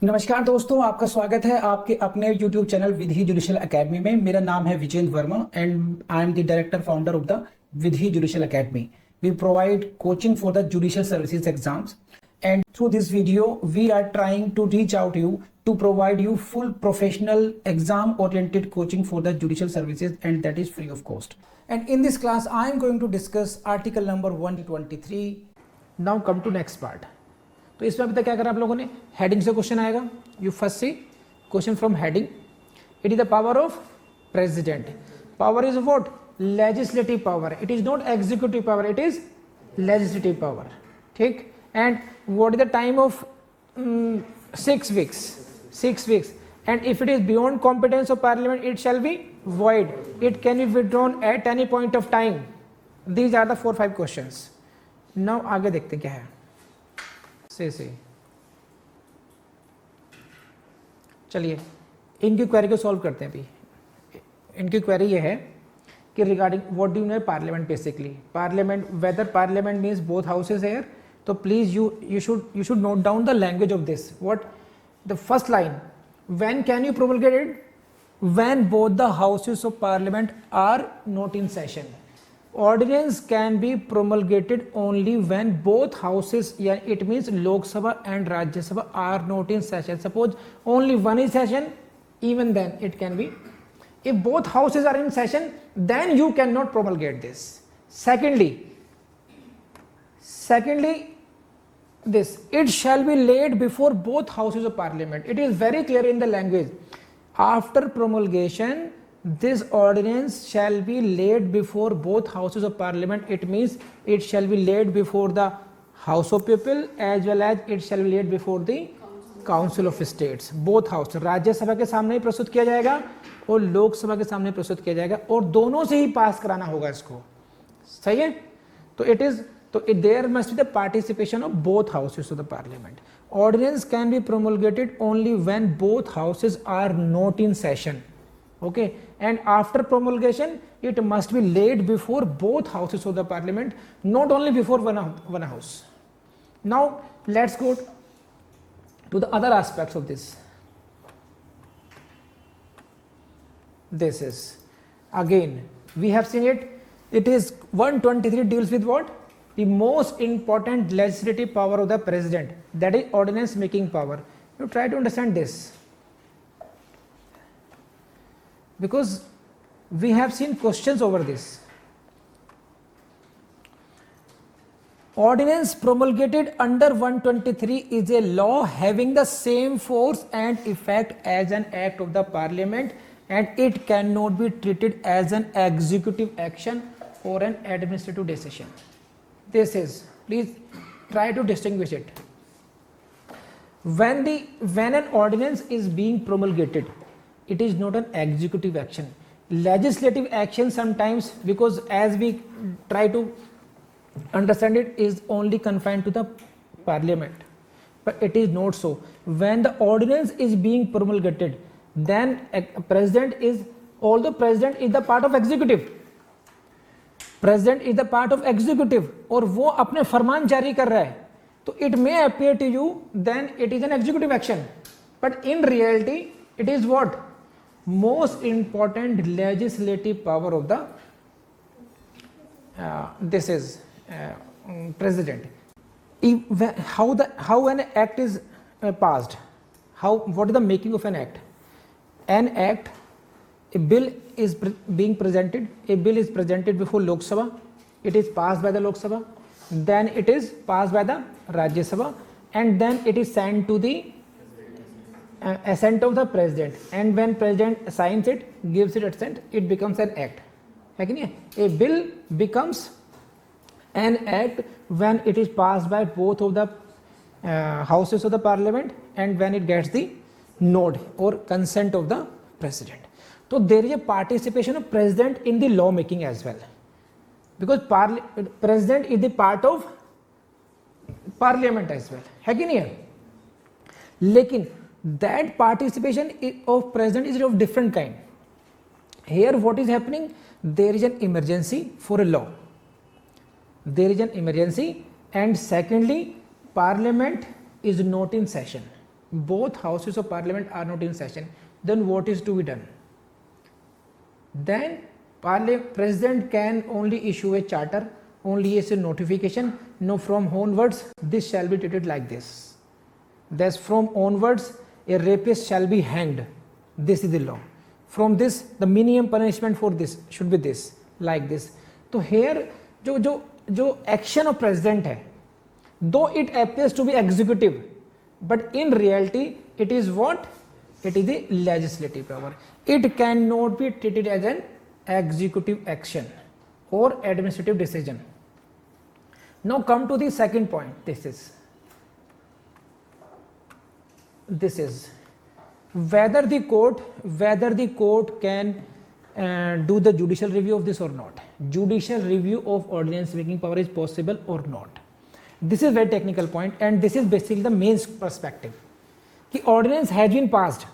नमस्कार दोस्तों, आपका स्वागत है आपके अपने YouTube channel Vidhi judicial academy में। मेरा नाम है Vijendra Verma and I am the director founder of the Vidhi judicial academy. We provide coaching for the judicial services exams and through this video we are trying to reach out to you to provide you full professional exam oriented coaching for the judicial services, and that is free of cost. And in this class I am going to discuss article number 123. Now come to next part. तो इसमें अभी तक क्या करा आप लोगों ने, heading से क्वेश्चन आएगा। You first see question from heading. It is the power of president. Power is what? Legislative power. It is not executive power, it is legislative power. ठीक। And what is the time of 6 weeks? 6 weeks. And if it is beyond competence of parliament, it shall be void. It can be withdrawn at any point of time. These are the 4-5 questions. Now आगे देखते हैं क्या है। से चलिए इनकी query को solve करते हैं। अभी इनकी क्वेरी ये है कि regarding what do you know parliament. Basically parliament, whether parliament means both houses here. तो please you should note down the language of this. What the first line? When can you promulgate it? When both the houses of parliament are not in session. Ordinance can be promulgated only when both houses, yeah, it means Lok Sabha and Rajya Sabha are not in session. Suppose only one is session, even then it can be. If both houses are in session, then you cannot promulgate this. Secondly, this, it shall be laid before both houses of parliament. It is very clear in the language. After promulgation, this ordinance shall be laid before both houses of parliament. It means it shall be laid before the house of people as well as it shall be laid before the council of states. Both house, राज्य सभा के सामने ही प्रस्तुत किया जाएगा और लोक सभा के सामने प्रस्तुत किया जाएगा और दोनों से ही पास कराना होगा इसको। सही है। तो इट इज, तो there must be the participation of both houses of the parliament. Ordinance can be promulgated only when both houses are not in session. Okay, and after promulgation it must be laid before both houses of the parliament, not only before one house. Now let's go to the other aspects of this. This is, again we have seen it. It is 123 deals with what? The most important legislative power of the president, that is ordinance making power. You try to understand this, because we have seen questions over this. Ordinance promulgated under 123 is a law having the same force and effect as an act of the parliament, and it cannot be treated as an executive action or an administrative decision. This is, please try to distinguish it. When an ordinance is being promulgated, it is not an executive action. Legislative action sometimes, because as we try to understand it, is only confined to the parliament, but it is not so. When the ordinance is being promulgated, then president is, although president is the part of executive, president is the part of executive, और वो अपने फरमान जारी कर रहा है, तो it may appear to you then it is an executive action, but in reality it is what? Most important legislative power of the this is president. How an act is passed, what is the making of an act? An act, a bill is being presented, a bill is presented before Lok Sabha, it is passed by the Lok Sabha, then it is passed by the Rajya Sabha, and then it is sent to the assent of the president, and when president signs it, gives it assent, it becomes an act. है कि नहीं? A bill becomes an act when it is passed by both of the houses of the parliament and when it gets the nod or consent of the president. So there is a participation of president in the law making as well, because president is the part of parliament as well, है कि नहीं है? लेकिन that participation of president is of different kind. Here what is happening? There is an emergency for a law. There is an emergency, and secondly, parliament is not in session. both houses of parliament are not in session, then what is to be done? Then president can only issue a charter, only as a notification. No, from onwards this shall be treated like this. Thus from onwards a rapist shall be hanged. This is the law. From this the minimum punishment for this should be this, like this. तो here जो action of president है, though it appears to be executive, but in reality it is what? It is the legislative power. It cannot be treated as an executive action or administrative decision. Now come to the second point. This is whether the court can do the judicial review of this or not. Judicial review of ordinance making power is possible or not. This is very technical point, and this is basically the main perspective. The ordinance has been passed.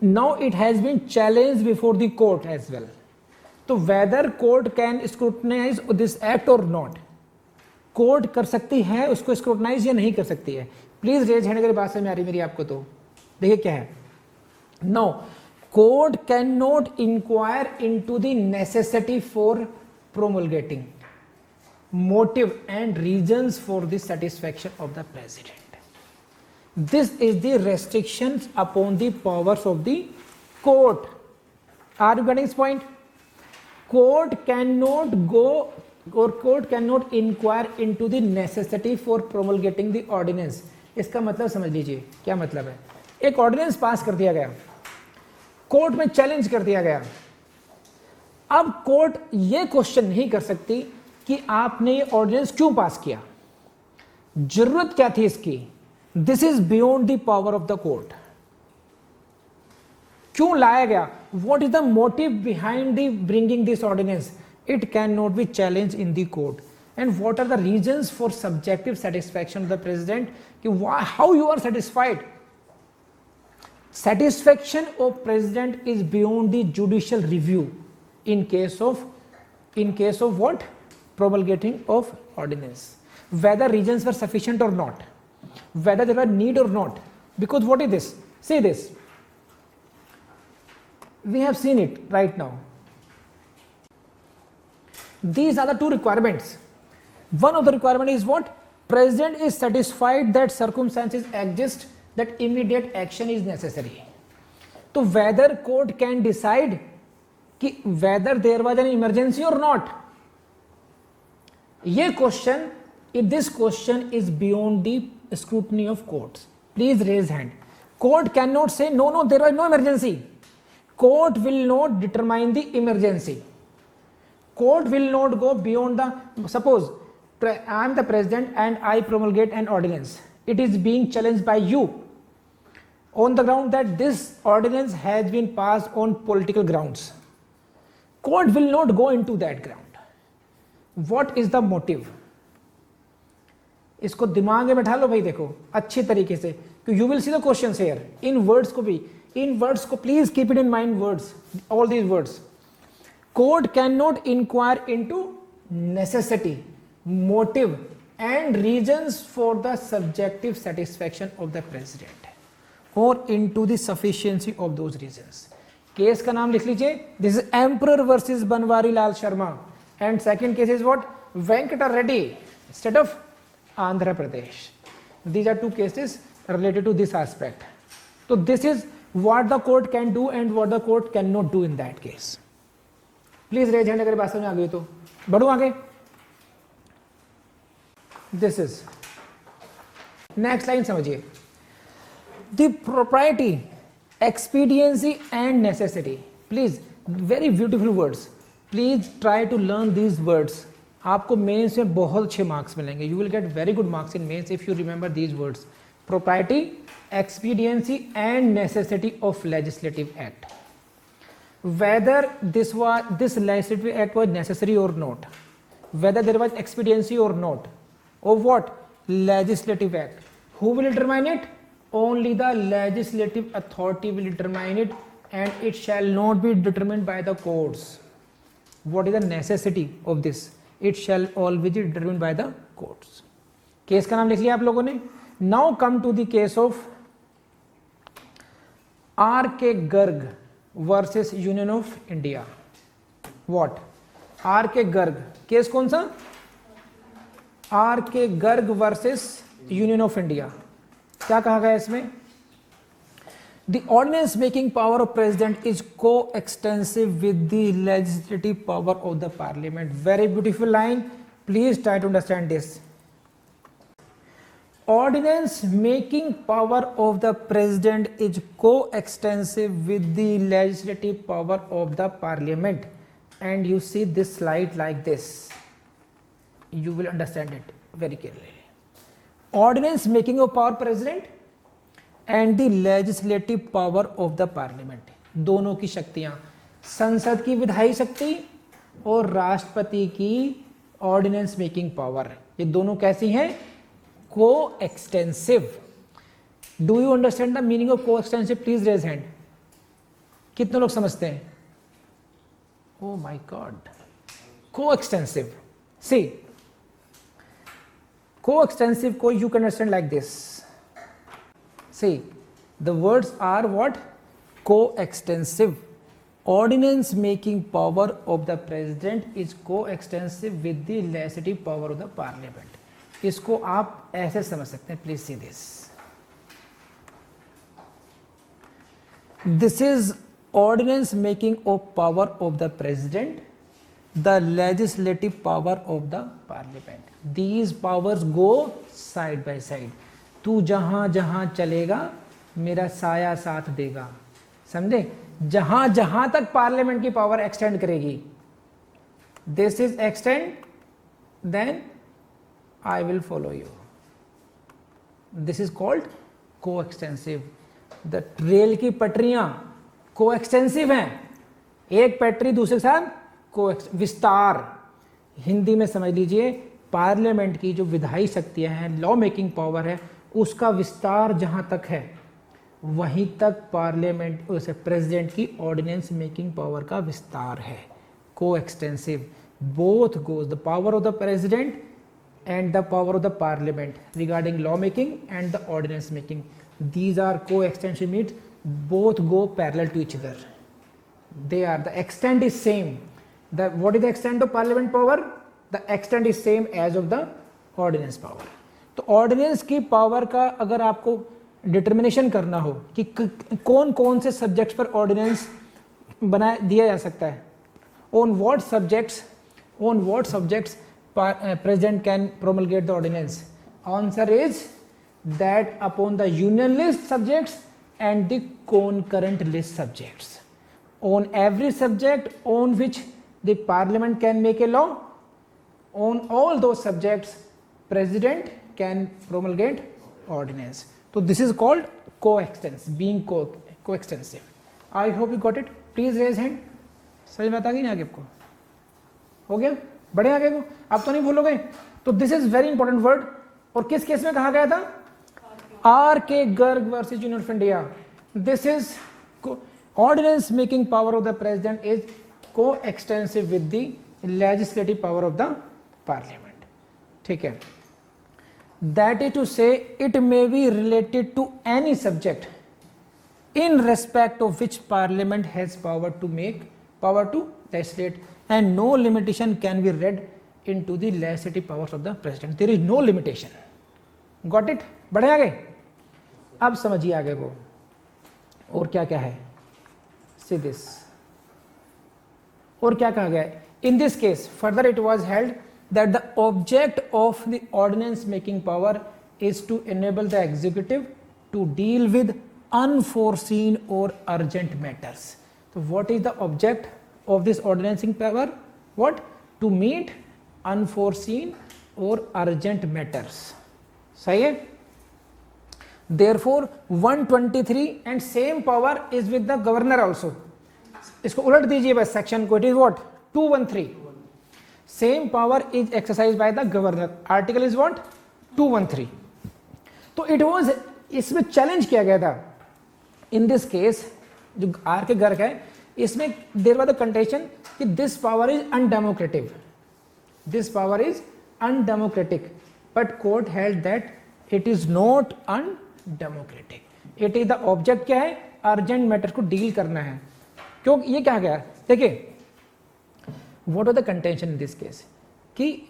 Now it has been challenged before the court as well. So whether court can scrutinize this act or not. Court कर सकती है उसको scrutinise या नहीं कर सकती है. Please raise hand अगर बात समझ में आ रही मेरी आपको. तो देखिए क्या है. No, court can not inquire into the necessity for promulgating motive and reasons for the satisfaction of the president. This is the restrictions upon the powers of the court. Are you getting this point? Court cannot go or court cannot inquire into the necessity for promulgating the ordinance. इसका मतलब समझ लीजिए क्या मतलब है. एक ordinance पास कर दिया गया, कोर्ट में चैलेंज कर दिया गया. अब कोर्ट ये क्वेश्चन नहीं कर सकती कि आपने ये ऑर्डिनेंस क्यों पास किया, जरूरत क्या थी इसकी. This is beyond the power of the court. क्यों लाया गया, what is the motive behind the bringing this ordinance. It cannot be challenged in the court. And what are the reasons for subjective satisfaction of the president? How you are satisfied? Satisfaction of president is beyond the judicial review in case of what? Promulgating of ordinance. Whether reasons were sufficient or not, whether there were need or not. Because what is this? Say this. We have seen it right now. These are the two requirements. One of the requirement is what? President is satisfied that circumstances exist that immediate action is necessary. So whether court can decide कि whether there was an emergency or not. ये question, if this question is beyond the scrutiny of courts. Please raise hand. Court cannot say no, there was no emergency. Court will not determine the emergency. Court will not go beyond the, suppose I am the president and I promulgate an ordinance. It is being challenged by you on the ground that this ordinance has been passed on political grounds. Court will not go into that ground. What is the motive? इसको दिमाग में बैठा लो भाई, देखो अच्छी तरीके से. You will see the questions here. In words को भी, in words को please keep it in mind, words, all these words. Court cannot inquire into necessity, motive and reasons for the subjective satisfaction of the president or into the sufficiency of those reasons. Case का नाम लिख लीजिए. This is Emperor versus Banwari Lal Sharma. And second case is what? Venkata Reddy, state of Andhra Pradesh. These are two cases related to this aspect. So this is what the court can do and what the court cannot do in that case. Please raise hand अगर बात समझ में आ गई तो. बढ़ू आगे. This is next line समझिए. The propriety, expediency and necessity. Please, very beautiful words. Please try to learn these words. आपको मेंस में बहुत अच्छे मार्क्स मिलेंगे. You will get very good marks in mains if you remember these words. Propriety, expediency and necessity of legislative act. Whether this legislative act was necessary or not, whether there was expediency or not, of what? Legislative act. Who will determine it? Only the legislative authority will determine it, and it shall not be determined by the courts. What is the necessity of this? It shall always be determined by the courts. Case का नाम लिख लिया आप लोगों ने. Now come to the case of R K Garg versus Union of India, व्हाट? R K Garg, case कौन सा? R K Garg versus Union of India. क्या कहा गया इसमें? The ordinance making power of president is co-extensive with the legislative power of the parliament. Very beautiful line. Please try to understand this. Ordinance making power of the president is co-extensive with the legislative power of the parliament. And you see this slide like this. You will understand it very clearly. Ordinance making of power president and the legislative power of the parliament, दोनों की शक्तियां, संसद की विधायी शक्ति और राष्ट्रपति की ऑर्डिनेंस मेकिंग पावर, ये दोनों कैसी हैं? Coextensive. Do you understand the meaning of coextensive? Please raise hand. कितने लोग समझते हैं? Oh my God, coextensive. See, coextensive को you can understand like this. See, the words are what? Co-extensive. Ordinance making power of the president is co-extensive with the legislative power of the parliament. इसको आप ऐसे समझ सकते हैं. Please see this. This is ordinance making of power of the president, the legislative power of the parliament. These powers go side by side. तू जहां जहां चलेगा मेरा साया साथ देगा, समझे? जहां जहां तक पार्लियामेंट की पावर एक्सटेंड करेगी, this is extend, then I will follow you. This is called coextensive. द रेल की पटरियां को एक्सटेंसिव हैं, एक पटरी दूसरे के साथ को विस्तार. हिंदी में समझ लीजिए, पार्लियामेंट की जो विधायी शक्तियां हैं, लॉ मेकिंग पावर है, उसका विस्तार जहां तक है वहीं तक पार्लियामेंट उसे प्रेसिडेंट की ऑर्डिनेंस मेकिंग पावर का विस्तार है. Coextensive. Both goes the power of the president and the power of the parliament regarding law making and the ordinance making. These are coextensive means both go parallel to each other. They are, the extent is same. What is the extent of parliament power? The extent is same as of the ordinance power. तो ordinance की power का अगर आपको determination करना हो कि कौन कौन से सब्जेक्ट्स पर ऑर्डिनेंस बना दिया जा सकता है, on what subjects president can promulgate the ordinance, answer is that upon the union list subjects and the concurrent list subjects. On every subject on which the parliament can make a law, on all those subjects president can promulgate ordinance. So this is called coextensive, being coextensive. I hope you got it. Please raise hand. समझ में आता गई ना आगे आपको? हो गया? बढ़े आगे को? आप तो नहीं भूलोगे? तो this is very important word. और किस केस में कहा गया था? R K Garg versus Union of India. This is ordinance making power of the president is coextensive with the legislative power of the parliament. ठीक है. That is to say it may be related to any subject in respect of which parliament has power to legislate, and no limitation can be read into the legislative powers of the president. There is no limitation. Got it? बढ़े आगे. अब समझिए आगे को और क्या क्या है. See this. और क्या कहा गया है? In this case, further it was held that the object of the ordinance making power is to enable the executive to deal with unforeseen or urgent matters. So what is the object of this ordinancing power? What? To meet unforeseen or urgent matters. सही है? Therefore 123 and same power is with the governor also. इसको उलट दीजिए बस section को. It is what? 213. Same power is exercised by the governor. Article is what? 213. तो it was, इसमें challenge किया गया था. In this case जो आर के गर्ग है, इसमें देयर वाज द कंटेंशन कि this power is undemocratic. This power is undemocratic. But court held that it is not undemocratic. It is the object क्या है? अर्जेंट मैटर को deal करना है। क्यों ये क्या गया, देखिए what are the contention in this case कि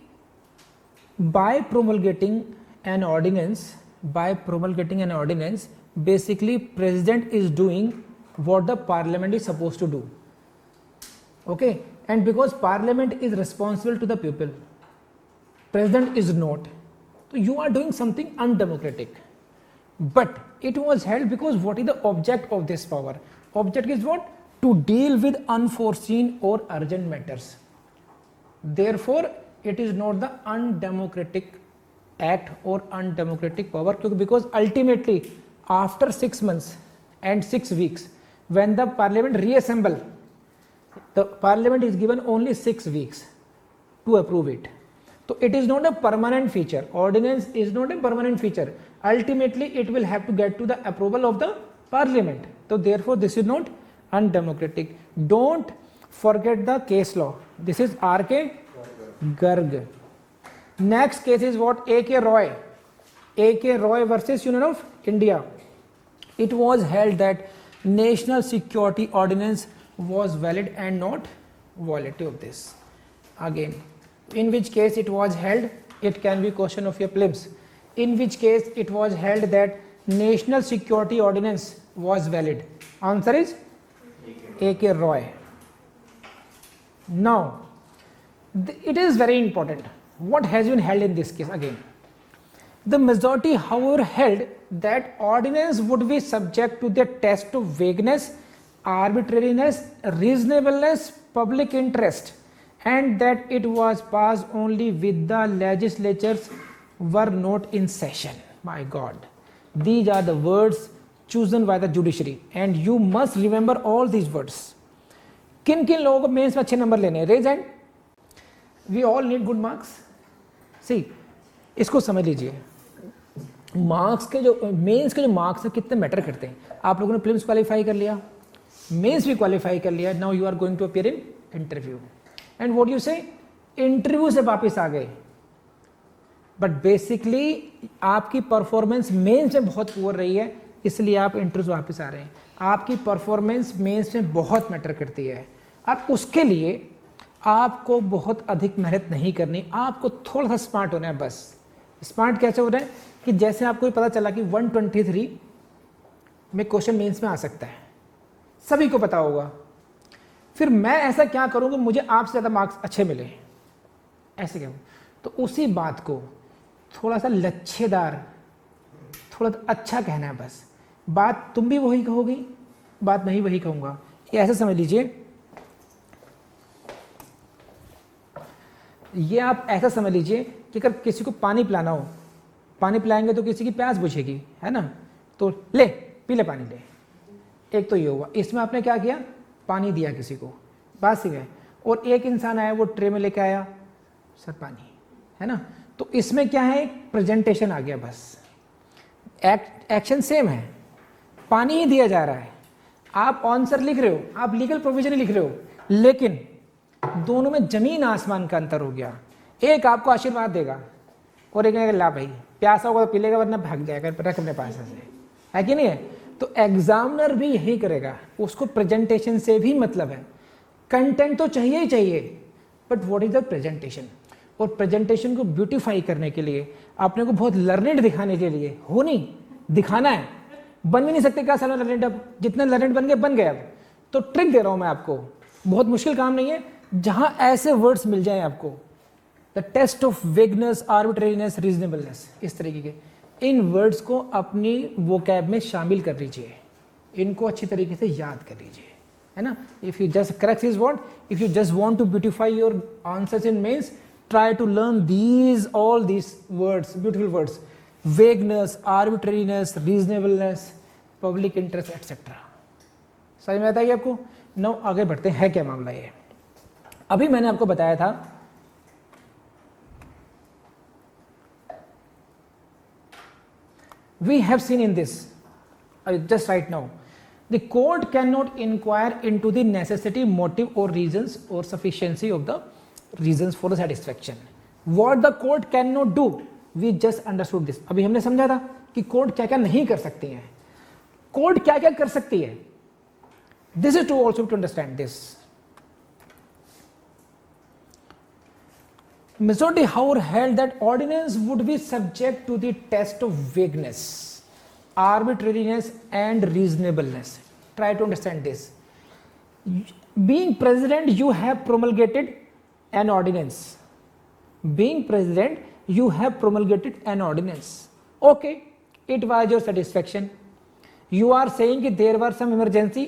by promulgating an ordinance basically president is doing what the parliament is supposed to do, okay, and because parliament is responsible to the people, president is not, so you are doing something undemocratic. But it was held because what is the object of this power? Object is what? To deal with unforeseen or urgent matters. Therefore it is not the undemocratic act or undemocratic power, because ultimately after 6 months and 6 weeks when the parliament reassemble, the parliament is given only 6 weeks to approve it. So it is not a permanent feature. Ordinance is not a permanent feature. Ultimately it will have to get to the approval of the parliament. So therefore this is not undemocratic. Don't forget the case law. This is R.K. Garg. Next case is what? A.K. Roy. A.K. Roy versus Union of India. It was held that national security ordinance was valid and not violative of this. Again, in which case it was held, it can be question of your prelims. In which case it was held that national security ordinance was valid. Answer is A.K. Roy. Now, it is very important. What has been held in this case again? The majority, however, held that ordinance would be subject to the test of vagueness, arbitrariness, reasonableness, public interest, and that it was passed only with the legislatures were not in session. My God, these are the words chosen by the judiciary, and you must remember all these words. किन किन लोगों को mains में अच्छे number लेने हैं? Raise hand. We all need good marks. See, इसको समझ लीजिए, मार्क्स के जो मेंस के जो मार्क्स हैं कितने मैटर करते हैं. आप लोगों ने प्रीलिम्स क्वालिफाई कर लिया, मेंस भी क्वालिफाई कर लिया, now you are going to appear in interview, and what you say, interview से वापस आ गए, बट बेसिकली आपकी परफॉर्मेंस मेंस में बहुत पुअर रही है, इसलिए आप इंटरव्यू वापस आ रहे हैं. आपकी परफॉर्मेंस मेंस में बहुत मैटर करती है. अब उसके लिए आपको बहुत अधिक मेहनत नहीं करनी, आपको थोड़ा सा स्मार्ट होना है. बस स्मार्ट कैसे हो रहा है कि जैसे आपको पता चला कि 123 में क्वेश्चन मेंस में आ सकता है, सभी को पता होगा, फिर मैं ऐसा क्या करूँगा मुझे आपसे ज़्यादा मार्क्स अच्छे मिले, ऐसे क्या. तो उसी बात को थोड़ा सा लच्छेदार, थोड़ा अच्छा कहना है. बस बात तुम भी वही कहोगी, बात मैं ही वही कहूँगा. ये ऐसा समझ लीजिए, ये आप ऐसा समझ लीजिए कि अगर किसी को पानी पिलाना हो, पानी पिलाएंगे तो किसी की प्यास बुझेगी, है ना, तो ले पी ले पानी ले. एक तो ये हुआ, इसमें आपने क्या किया, पानी दिया किसी को, बात सी है. और एक इंसान आया, वो ट्रे में लेके आया सर पानी, है ना, तो इसमें क्या है, प्रेजेंटेशन आ गया. बस एक्शन सेम है, पानी ही दिया जा रहा है, आप आंसर लिख रहे हो, आप लीगल प्रोविजन ही लिख रहे हो, लेकिन दोनों में जमीन आसमान का अंतर हो गया. एक आपको आशीर्वाद देगा और एक ला भाई प्यासा होगा तो पी लेगा, वरना भाग जाएगा, रख अपने पास से, है कि नहीं है. तो एग्जामिनर भी यही करेगा, उसको प्रेजेंटेशन से भी मतलब है. कंटेंट तो चाहिए ही चाहिए, but what is the presentation. और प्रेजेंटेशन को ब्यूटीफाई करने के लिए, अपने को बहुत लर्नेड दिखाने के लिए, हो नहीं दिखाना है, बन भी नहीं सकते क्या सारा लर्नेड. अब जितने लर्नेड बन गए. अब तो ट्रिक दे रहा हूं मैं आपको, बहुत मुश्किल काम नहीं है, जहां ऐसे वर्ड्स मिल जाए आपको, the test of vagueness, arbitrariness, reasonableness, इस तरीके के इन वर्ड्स को अपनी वोकैब में शामिल कर लीजिए, इनको अच्छी तरीके से याद कर लीजिए, है ना. If you just correct this word, if you just want to beautify your answers in mains, try to learn all these words, beautiful words: vagueness, arbitrariness, reasonableness, public interest, etc. समझ में आता है आपको. नाउ आगे बढ़ते हैं, क्या मामला ये. अभी मैंने आपको बताया था we have seen in this just right now, the court cannot inquire into the necessity, motive or reasons or sufficiency of the reasons for the satisfaction. What the court cannot do, we just understood this. अभी हमने समझा था कि court क्या क्या नहीं कर सकती हैं. कोर्ट क्या क्या कर सकती है? This is to also to understand this. Majority however held that ordinance would be subject to the test of vagueness, arbitrariness and reasonableness. Try to understand this. Being president, you have promulgated an ordinance. Being president, you have promulgated an ordinance. Okay, it was your satisfaction. You are saying that there were some emergency.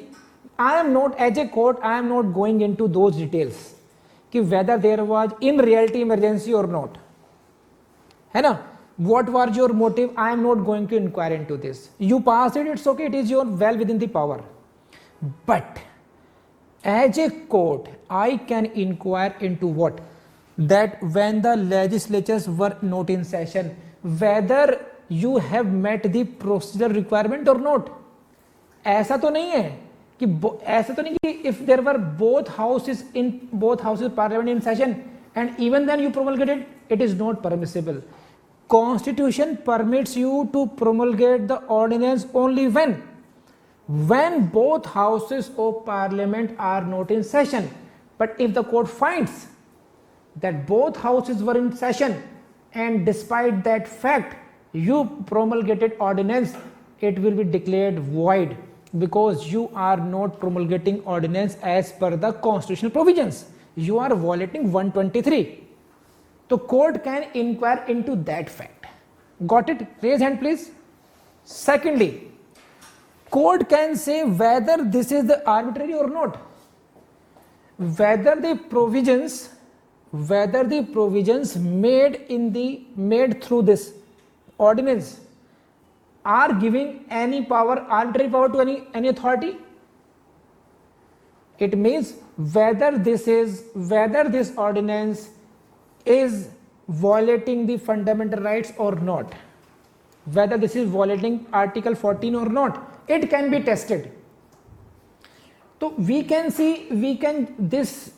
I am not, as a court, I am not going into those details. कि whether there was in reality emergency or not, है ना? What was your motive? I am not going to inquire into this. You passed it, it's okay, it is your well within the power. But as a court, I can inquire into what? That when the legislatures were not in session, whether you have met the procedural requirement or not. ऐसा तो नहीं है कि ऐसा तो नहीं कि if there were both houses parliament in session and even then you promulgated, it is not permissible. Constitution permits you to promulgate the ordinance only when both houses of parliament are not in session. But if the court finds that both houses were in session and despite that fact you promulgated ordinance, it will be declared void, because you are not promulgating ordinance as per the constitutional provisions. You are violating 123. So court can inquire into that fact. Got it? Raise hand please. Secondly, court can say whether this is the arbitrary or not. Whether the provisions made through this ordinance are giving any power, arbitrary power to any authority. It means whether this ordinance is violating the fundamental rights or not, whether this is violating Article 14 or not, it can be tested. So we can see,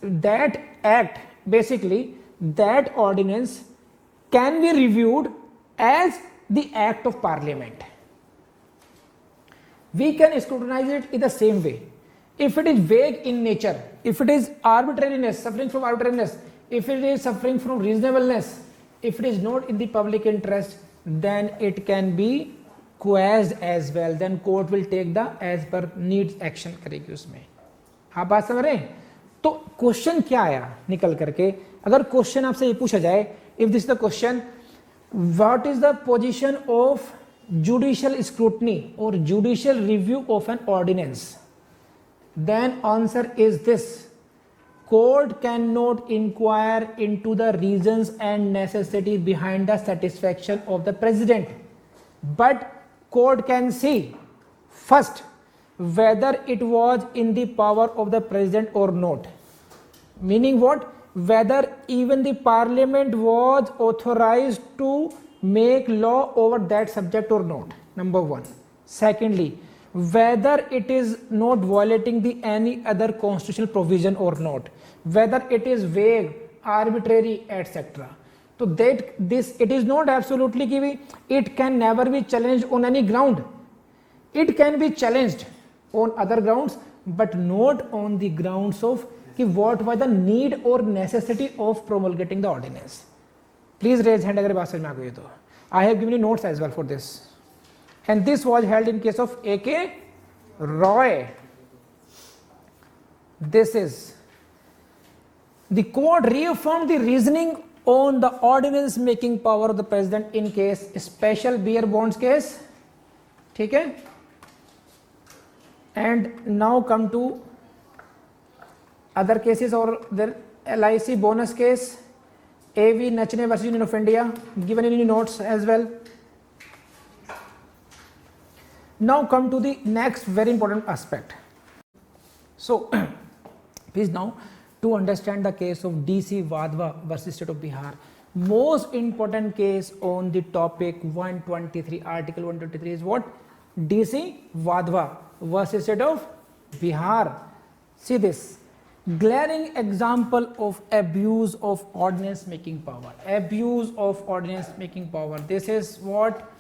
that act, basically that ordinance can be reviewed as the act of parliament. We can scrutinize it in the same way. If it is vague in nature, if it is arbitrariness, suffering from arbitrariness, if it is suffering from reasonableness, if it is not in the public interest, then it can be quashed as well. Then court will take the as per needs action करेगी उसमें. आप बात समझ रहे हैं? तो question क्या आया निकल करके? अगर क्वेश्चन आपसे ये पूछा जाए, if this is the question, what is the position of judicial scrutiny or judicial review of an ordinance, then answer is this: court cannot inquire into the reasons and necessities behind the satisfaction of the president, but court can see first whether it was in the power of the president or not. Meaning what? Whether even the parliament was authorized to make law over that subject or not, number one. Secondly, whether it is not violating the any other constitutional provision or not, whether it is vague, arbitrary, etc. So that it is not absolutely given. It can never be challenged on any ground. It can be challenged on other grounds, but not on the grounds of what was the need or necessity of promulgating the ordinance. Please raise hand अगर बात समझ में आ गई तो. I have given you notes as well for this. And this was held in case of A.K. Roy. This is the court reaffirmed the reasoning on the ordinance making power of the president in case special beer bonds case. ठीक है? And now come to other cases or the LIC bonus case, AV Nachne versus Union of India, given in notes as well. Now come to the next very important aspect. So please now to understand the case of DC Wadhwa versus State of Bihar. Most important case on the topic 123, Article 123 is what? DC Wadhwa versus State of Bihar. See this glaring example of abuse of ordinance making power. Abuse of ordinance making power. This is what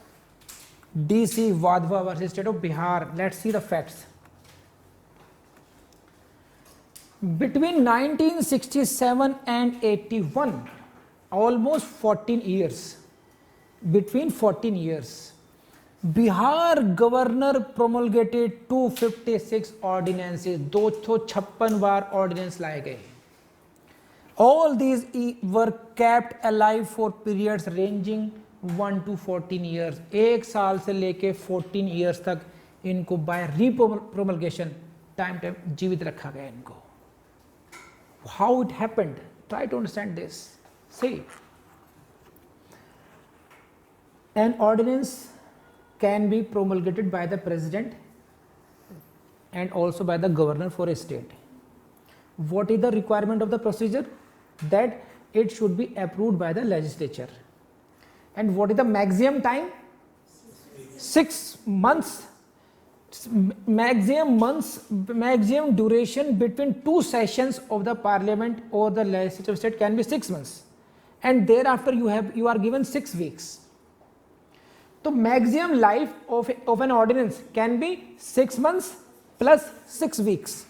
DC Wadhwa versus State of Bihar. Let's see the facts. Between 1967 and 81, almost 14 years, between 14 years, Bihar governor promulgated 256 ordinances, 256 bar ordinance लाए गए. All these were kept alive for periods ranging 1 to 14 years. 1 साल से लेके 14 years तक इनको by repromulgation time जीवित रखा गया इनको. How it happened? Try to understand this. See, an ordinance can be promulgated by the president and also by the governor for a state. What is the requirement of the procedure? That it should be approved by the legislature. And what is the maximum time? 6 months. Maximum duration between 2 sessions of the parliament or the legislature of state can be 6 months, and thereafter you are given 6 weeks. So maximum life of an ordinance can be 6 months plus 6 weeks.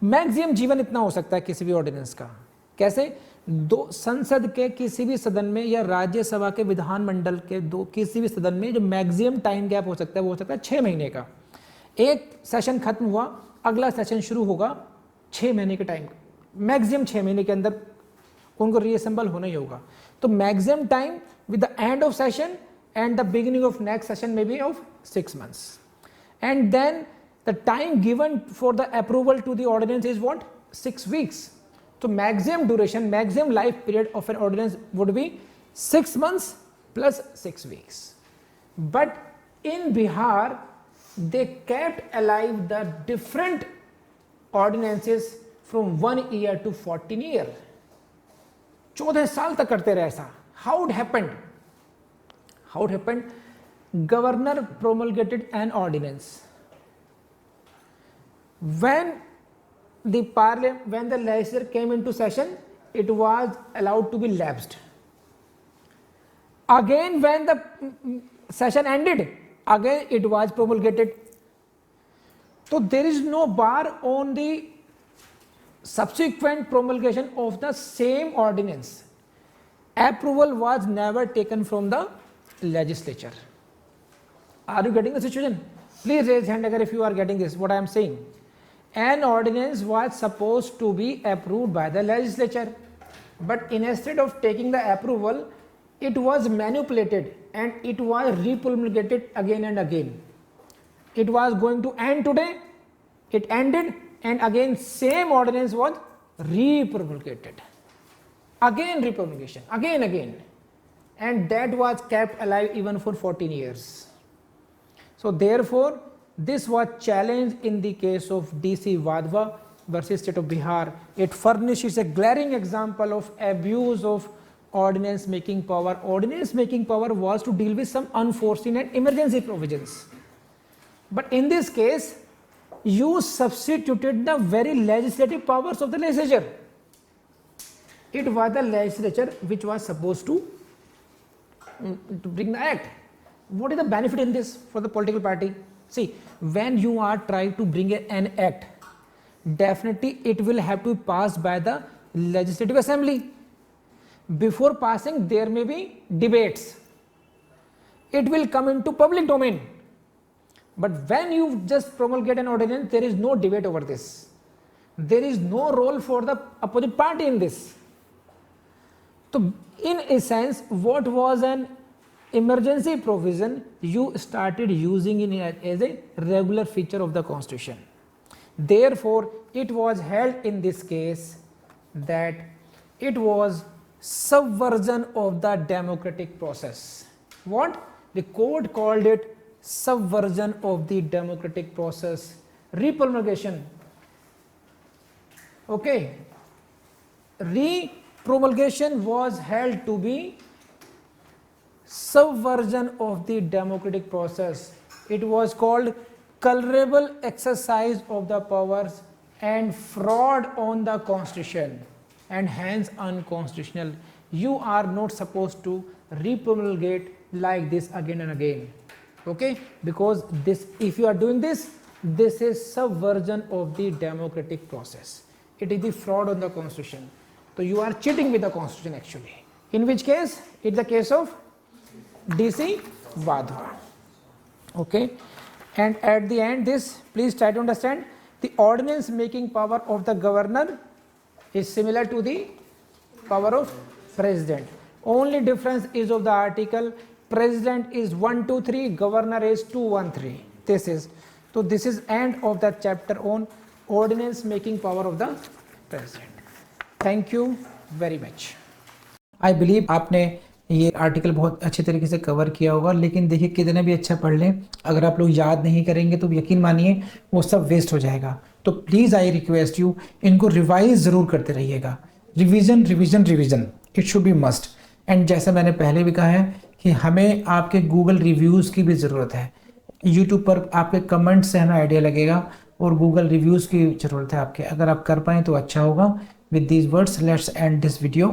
Maximum जीवन इतना हो सकता है किसी भी ordinance का. कैसे? संसद के किसी भी सदन में या राज्यसभा के विधानमंडल के किसी भी सदन में जो मैक्सिमम टाइम गैप हो सकता है वो हो सकता है 6 महीने का. एक सेशन खत्म हुआ, अगला सेशन शुरू होगा, 6 महीने के टाइम, मैक्सिमम 6 महीने के अंदर उनको रीअसेंबल होना ही होगा. तो maximum time with the end of session and the beginning of next session may be of 6 months, and then the time given for the approval to the ordinance is what? 6 weeks. So maximum duration, maximum life period of an ordinance would be 6 months plus 6 weeks. But in Bihar they kept alive the different ordinances from 1 year to 14 years. 14 साल तक करते रहे ऐसा. How it happened? How it happened? Governor promulgated an ordinance. When the legislature came into session, it was allowed to be lapsed. Again, when the session ended, again it was promulgated. So there is no bar on the subsequent promulgation of the same ordinance. Approval was never taken from the legislature. Are you getting the situation? Please raise hand if you are getting this, what I am saying. An ordinance was supposed to be approved by the legislature, but instead of taking the approval, it was manipulated and it was repromulgated again and again. It was going to end today, it ended, and again same ordinance was repromulgated. Again repromulgation, again. And that was kept alive even for 14 years. So therefore, this was challenged in the case of DC Wadhwa versus State of Bihar. It furnishes a glaring example of abuse of ordinance making power. Ordinance making power was to deal with some unforeseen and emergency provisions. But in this case, you substituted the very legislative powers of the legislature. It was the legislature which was supposed to bring the act. What is the benefit in this for the political party? See, when you are trying to bring an act, definitely it will have to be passed by the legislative assembly. Before passing, there may be debates. It will come into public domain. But when you just promulgate an ordinance, there is no debate over this. There is no role for the opposite party in this. So in a sense, what was an emergency provision, you started using it as a regular feature of the constitution. Therefore, it was held in this case that it was subversion of the democratic process. What? The court called it subversion of the democratic process. Repromulgation. Okay. Repromulgation was held to be subversion of the democratic process. It was called culpable exercise of the powers and fraud on the constitution, and hence unconstitutional. You are not supposed to repromulgate like this again and again. Okay, because this, if you are doing this, this is subversion of the democratic process. It is the fraud on the constitution. So you are cheating with the constitution actually. In which case, it's the case of DC Wadhwa. Okay, and at the end, this, please try to understand, the ordinance making power of the governor is similar to the power of president. Only difference is of the article. President is 123, governor is 213. This is, so this is end of the chapter on ordinance making power of the president. Thank you very much. I believe आपने ये article बहुत अच्छे तरीके से cover किया होगा, लेकिन देखिए कितने भी अच्छा पढ़ लें, अगर आप लोग याद नहीं करेंगे तो यकीन मानिए वो सब वेस्ट हो जाएगा. तो प्लीज़ आई रिक्वेस्ट यू, इनको रिवाइज ज़रूर करते रहिएगा. Revision revision revision, it should be must. And जैसा मैंने पहले भी कहा है कि हमें आपके गूगल रिव्यूज़ की भी ज़रूरत है. यूट्यूब पर आपके कमेंट से हमें आइडिया लगेगा और गूगल रिव्यूज़ की ज़रूरत है आपके. अगर आप कर पाएँ तो अच्छा होगा. With these words let's end this video.